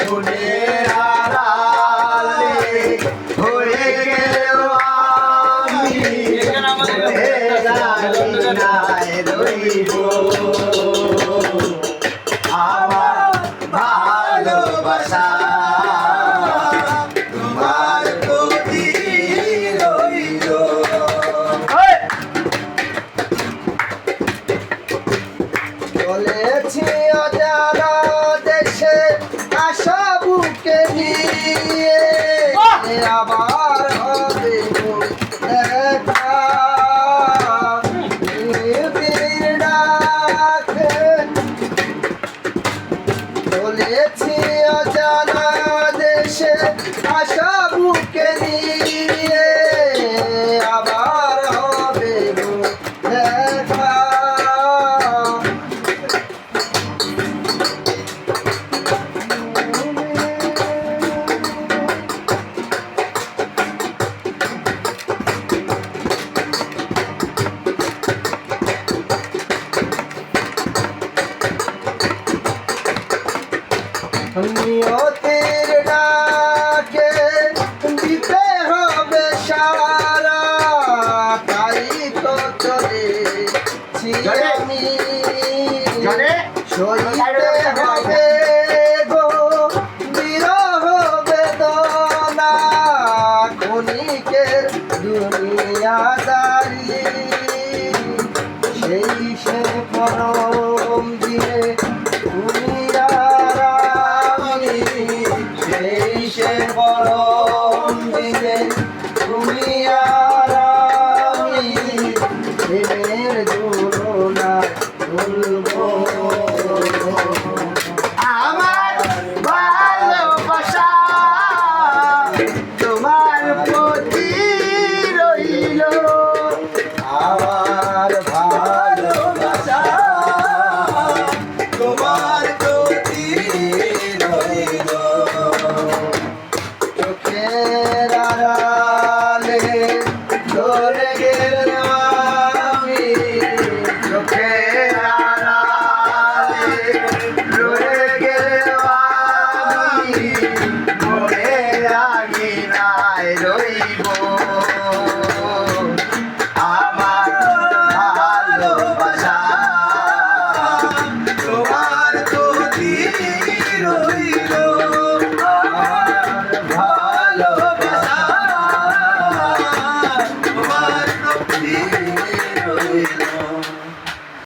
ফুলের আড়ালে হয়ে গেল আমি নাই রইব আমার ভালোবাসা তোমার প্রতি রইল। চলেছি অজানা দেশে আশা বুকে নিয়ে আবার হবে দেখা ডাকে। চলেছি অজানা দেশে আশা বুকে নিয়ে আবার হবে দেখা। নিয়ত